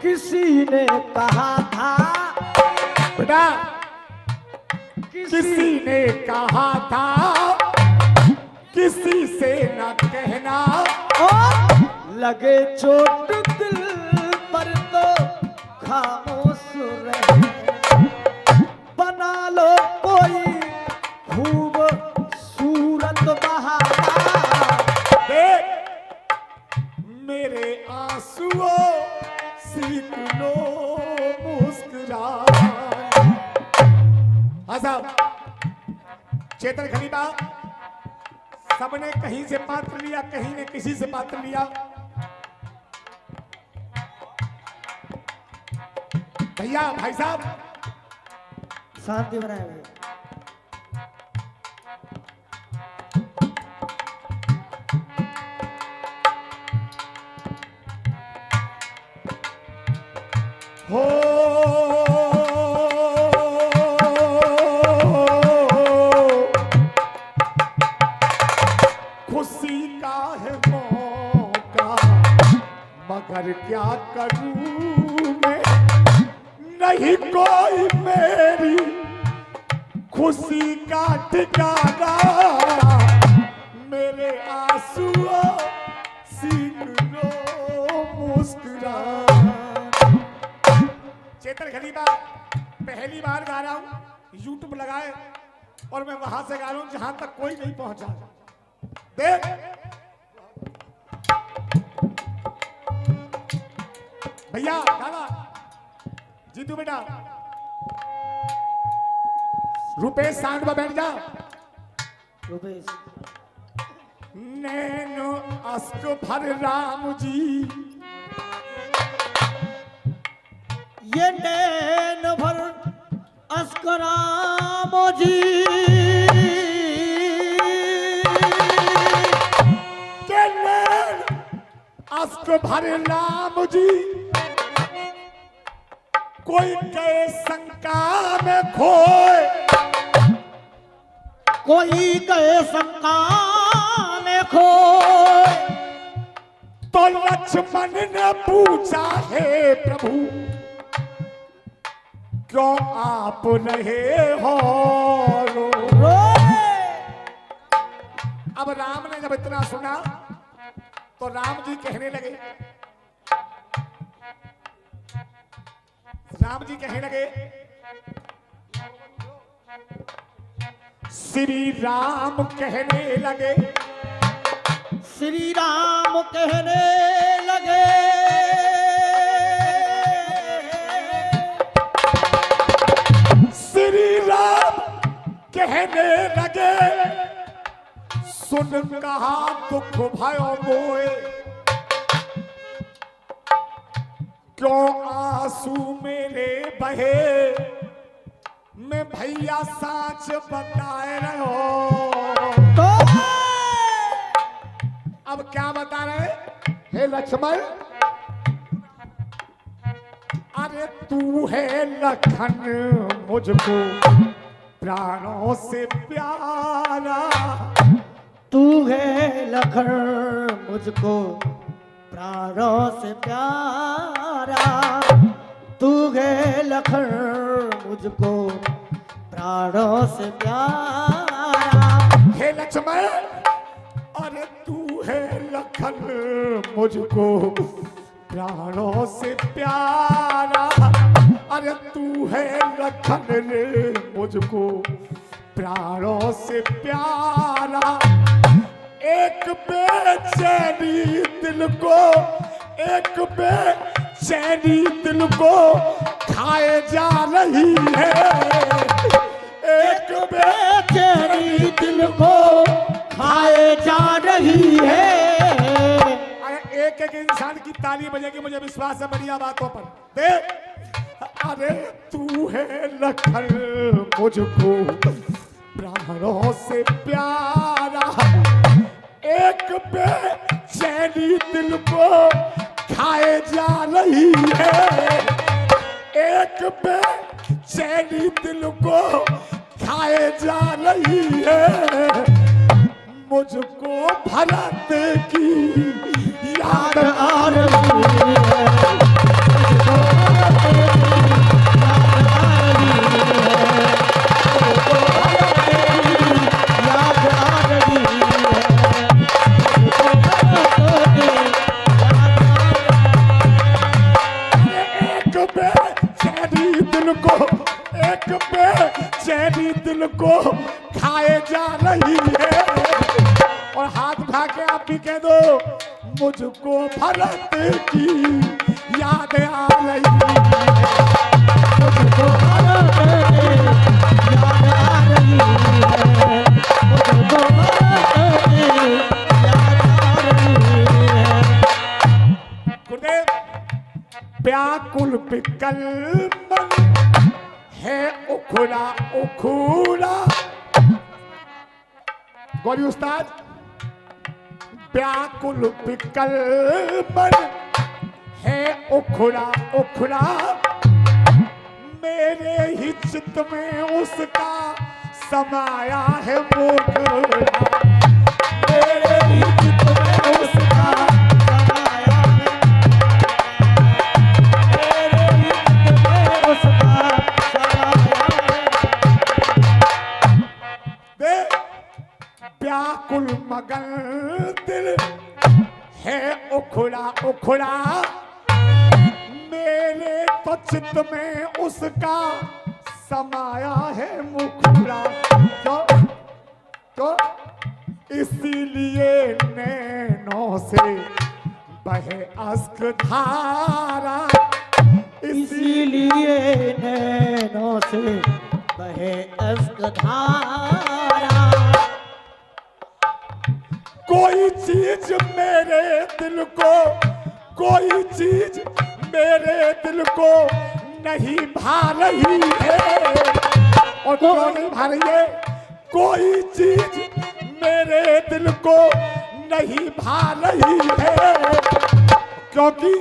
किसी ने कहा था बेटा, किसी ने कहा था किसी से न कहना, और लगे चोट दिल पर तो खामोश रहे, बना लो कोई खूब सूरत बहाना। देख मेरे आंसुओं सीख लो मुस्कुराना। हाँ साहब, चेतन खलीफा सबने कहीं से पात्र लिया, कहीं ने किसी से पात्र लिया। भैया भाई साहब शांति बनाए हुए। हो खुशी का है मौका, मगर क्या करूं मैं, नहीं कोई मेरी खुशी का ठिकाना। मेरे आंसुओं सीख लो मुस्कुराना। चेतन खलीफा पहली बार गा रहा हूं, यूट्यूब लगाए और मैं वहां से गा रहा हूं जहां तक कोई नहीं पहुंचा। देख भैया गाना, जीतू बेटा, रुपेश सांड में बैठ जा। रुपेश नैनो अश्क भर राम जी, ये नैन भर अस्कराम जी, के नैन अश्क भर राम जी, कोई कहे शंका में खोए, कोई कहे शंका में खोए, तो लक्ष्मण ने पूछा हे प्रभु क्यों आप रहे हो रोए। अब राम ने जब इतना सुना तो राम जी कहने लगे, राम जी कहने लगे, श्री राम कहने लगे, श्री राम कहने लगे, श्री राम कहने लगे, सुन कहा दुख भयो मोए, क्यों आंसू मेरे बहे, मैं भैया साच बताए रहे हो। तो अब क्या बता रहे हे लक्ष्मण, अरे तू है लखन मुझको प्राणों से प्यारा, तू है लखन मुझको प्राणों से प्यारा, तू है लखन मुझको प्राणों से प्यारा। हे लक्ष्मण, अरे तू है लखन मुझको प्राणों से प्यारा, अरे तू है लखन रे मुझको प्राणों से प्यारा। एक बेचैनी दिल को, एक बेचैनी दिल को खाए जा रही है, एक बेचैनी दिल को खाए जा रही है। अरे एक एक इंसान की ताली बजेगी, मुझे विश्वास है बढ़िया बातों पर। देख, अरे तू है लखन मुझको प्राणों से प्यारा, एक बेचैनी दिल को खाए जा रही है, एक बेचैनी दिल को खाए जा रही है। मुझको भरत की याद आ रही है, मुझको बेचैनी दिल को खाए जा रही है। और हाथ उठा के आप भी कह दो, मुझको भरत की याद आ रही है। मुझको भरत की याद आ रही है। मुझको भरत की याद आ रही है। गुरुदेव, व्याकुल विकल मन है उखड़ा उखड़ा। गौरी उस्ताद, व्याकुल विकल मन है उखड़ा उखड़ा, मेरे ही चित्त में उसका समाया है मुखड़ा। मेरे ही चित्त में उसका समाया है, मेरे ही चित्त में उसका समाया है। व्याकुल मगन दिल है उखड़ा उखड़ा, मेरे तो चित्त में उसका समाया है मुखड़ा। तो इसीलिए नैनों से बहे अश्क धारा, इसीलिए नैनों से बहे अश्क धारा। कोई चीज मेरे दिल को, कोई चीज मेरे दिल को नहीं भा रही है। और क्यों नहीं भा रही है? कोई चीज मेरे दिल को नहीं भा रही है, क्योंकि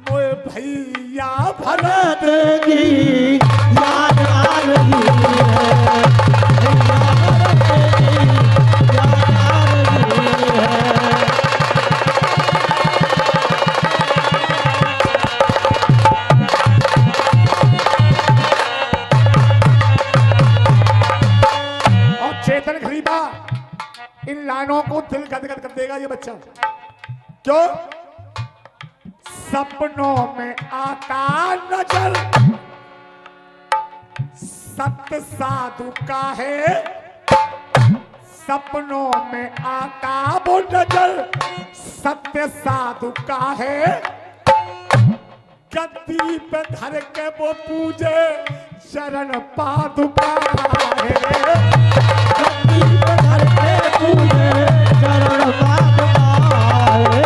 मोए भैया भरत भरत की याद आ रही है। भैया भरत की याद आ रही है। और चेतन खरीदा इन लाइनों को दिल गदगद कर देगा ये बच्चा। क्यों? सपनों में आता नजर सत्य साधु का है, सपनों में आता वो नजर सत्य साधु का है। गद्दी पे धर के वो पूजे शरण पादुका है। गद्दी पे धर के पूजे चरण पादुका है।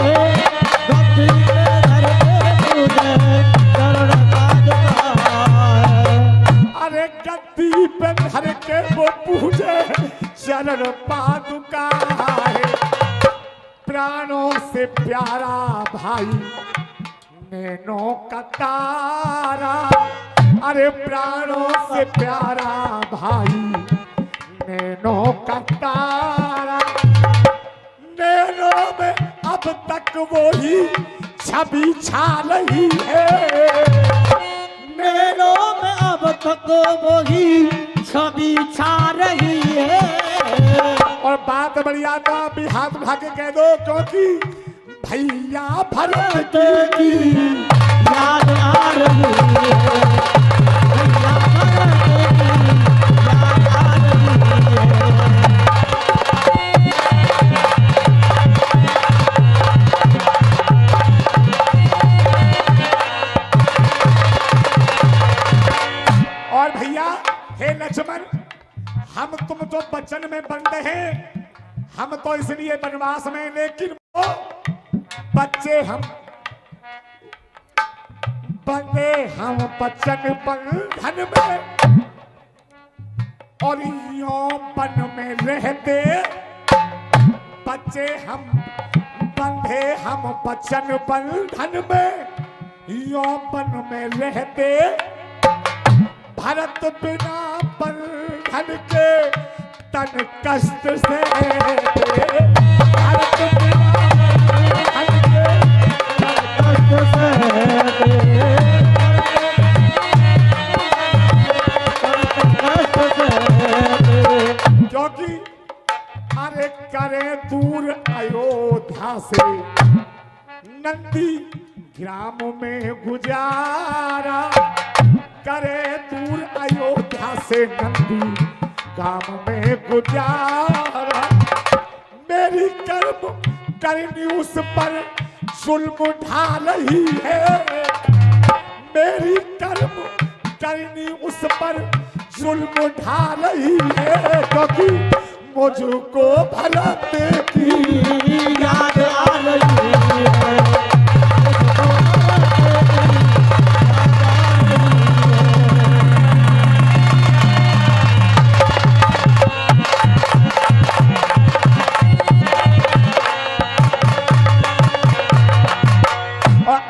गद्दी पे धर के पूजे चरण पादुका है। अरे गद्दी पे धर के वो पूजे चरण पादुका है। प्राणों से प्यारा भाई नैनों का तारा, अरे प्राणों से प्यारा भाई नैनों का तारा। नैनों में अब तक वही छवि छा रही है। नैनों में अब तक वही छवि छा रही है। और बात बड़ी आता भी हाथ उठा के कह दो, क्योंकि भैया भरत की याद आ रही है। भैया भरत की याद आ रही है। और भैया हे लक्ष्मण, हम तुम तो बचन में बंधे हैं, हम तो इसलिए वनवास में, लेकिन वो बच्चे हम बंधे हम बचन बंधन में, और यों वन में रहते बच्चे हम बंधे हम बचन बंधन में, यों वन में रहते भरत बिना बंधन के तन कष्ट से भरत बिना बंधन के तन कष्ट से क्योंकि अरे करे दूर अयोध्या से नंदी ग्राम में गुजारा, करे दूर अयोध्या से नंदी गांव में गुजारा। मेरी कर्म करनी उस पर जुल्म ढा रही है, मेरी कर्म करनी उस पर जुल्म ढा रही है, क्योंकि मुझको भरत की याद आ रही है।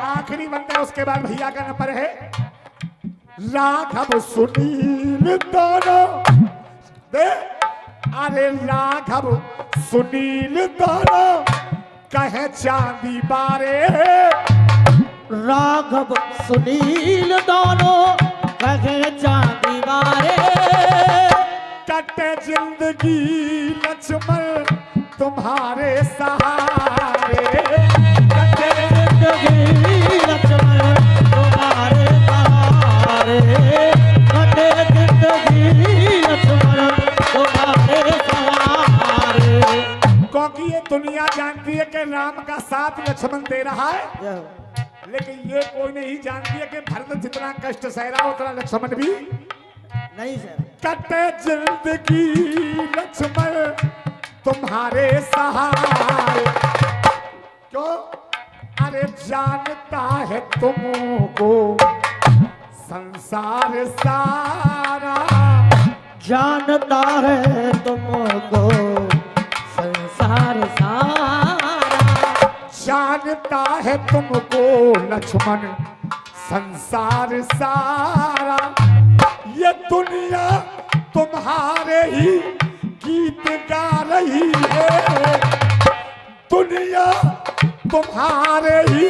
आखिरी बनता है, उसके बाद भैया का नंबर है राघव सुनील दोनों दे। अरे राघव सुनील दोनों कहे चांदी बारे, राघव सुनील दोनों कहे चांदी बारे। कटे जिंदगी लक्ष्मण तुम्हारे सहारे, कटे जिंदगी लक्ष्मण तुम्हारे सहारे, कटे जिंदगी लक्ष्मण तुम्हारे सहारे। क्योंकि ये दुनिया जानती है कि राम का साथ लक्ष्मण दे रहा है, लेकिन ये कोई नहीं जानती है कि भरत जितना कष्ट सह रहा उतना लक्ष्मण भी नहीं सर। कटे जिंदगी लक्ष्मण तुम्हारे सहारे। क्यों? अरे जानता है तुमको संसार सारा, जानता है तुमको संसार सारा, जानता है तुमको लक्ष्मण संसार सारा। ये दुनिया तुम्हारे ही गीत गा रही है, दुनिया तुम्हारे ही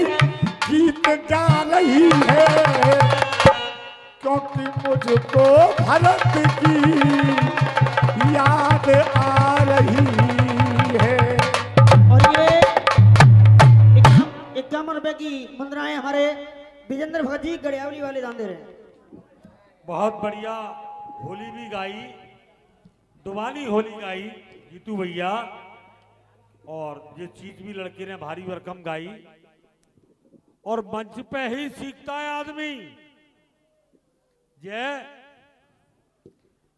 गीत गा रही है, क्योंकि मुझको भरत की याद आ रही है। और ये 51 रुपए की मुद्राएं हमारे विजेंद्र भगत जी गड़ियावली वाले दान दे रहे हैं। बहुत बढ़िया होली भी गाई, दुबानी होली गाई जीतू भैया, और ये चीज भी लड़के ने भारी भरकम गाई। और मंच पे ही सीखता है आदमी। ये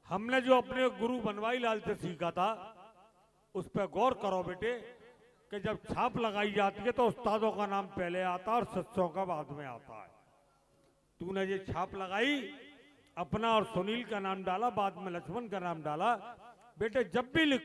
हमने जो अपने गुरु बनवाई लाल से सीखा था, उस पर गौर करो बेटे कि जब छाप लगाई जाती है तो उस्तादों का नाम पहले आता है और शिष्यों का बाद में आता है। तूने ये छाप लगाई, अपना और सुनील का नाम डाला, बाद में लक्ष्मण का नाम डाला। बेटे जब भी लिख